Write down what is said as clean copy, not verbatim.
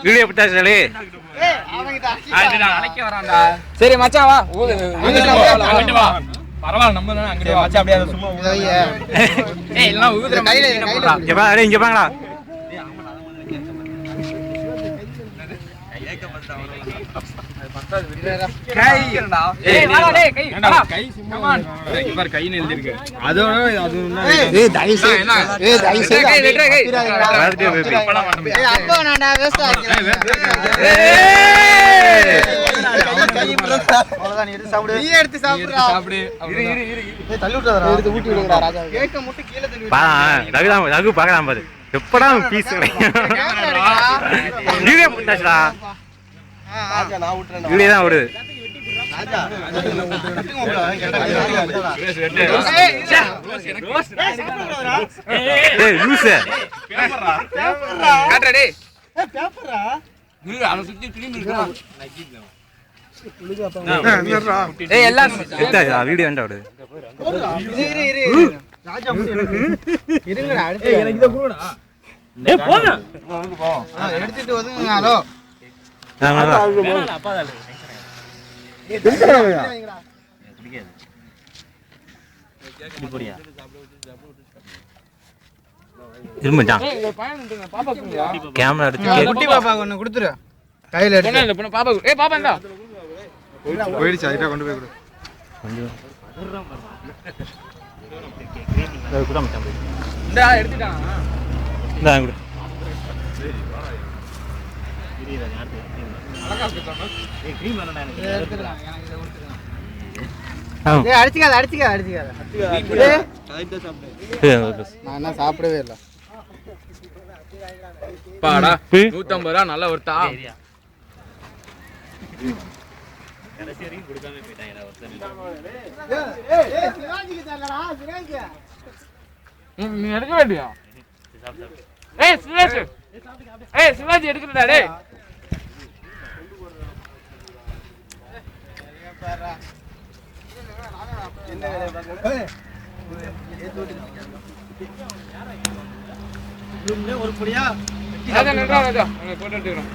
Video விட்டாச்சு. சரி மச்சான் வா. பரவாயில்ல நம்ம தானே அங்கிட்டு வா. மச்சான் அப்படியே சும்மா எல்லாம் ஊதுற கையில இங்க பாரு, இங்க பாருடா. ரகு பாக்கலாம் பாரு. எப்படா பீஸ் வீடியோ போட்டாச்சுடா. வீடியோ தான் ஓடுது. வீடியோ வேண்டாம் ஓடுது. எடுத்துட்டு வந்து கேமரா எடுத்து குட்டி பாப்பா ஒண்ணு கொடுத்துரு கையில எடுத்து பாப்பா. பாப்பா இந்தா போயிடுச்சு. அதுல கொண்டு போய் கொடு. இந்தா எடுத்துட்டான். இந்தா கொடு. அடிச்சுக்காத. நான் என்ன சாப்பிடவே இல்லை. பாடா 150 ரூபா நல்ல ஒருத்தா. நீ எடுக்க வேண்டியா? சிவாஜி எடுக்கிறடா டேய். ஒரு புடியா போட்டோ எடுத்துக்கிறோம்.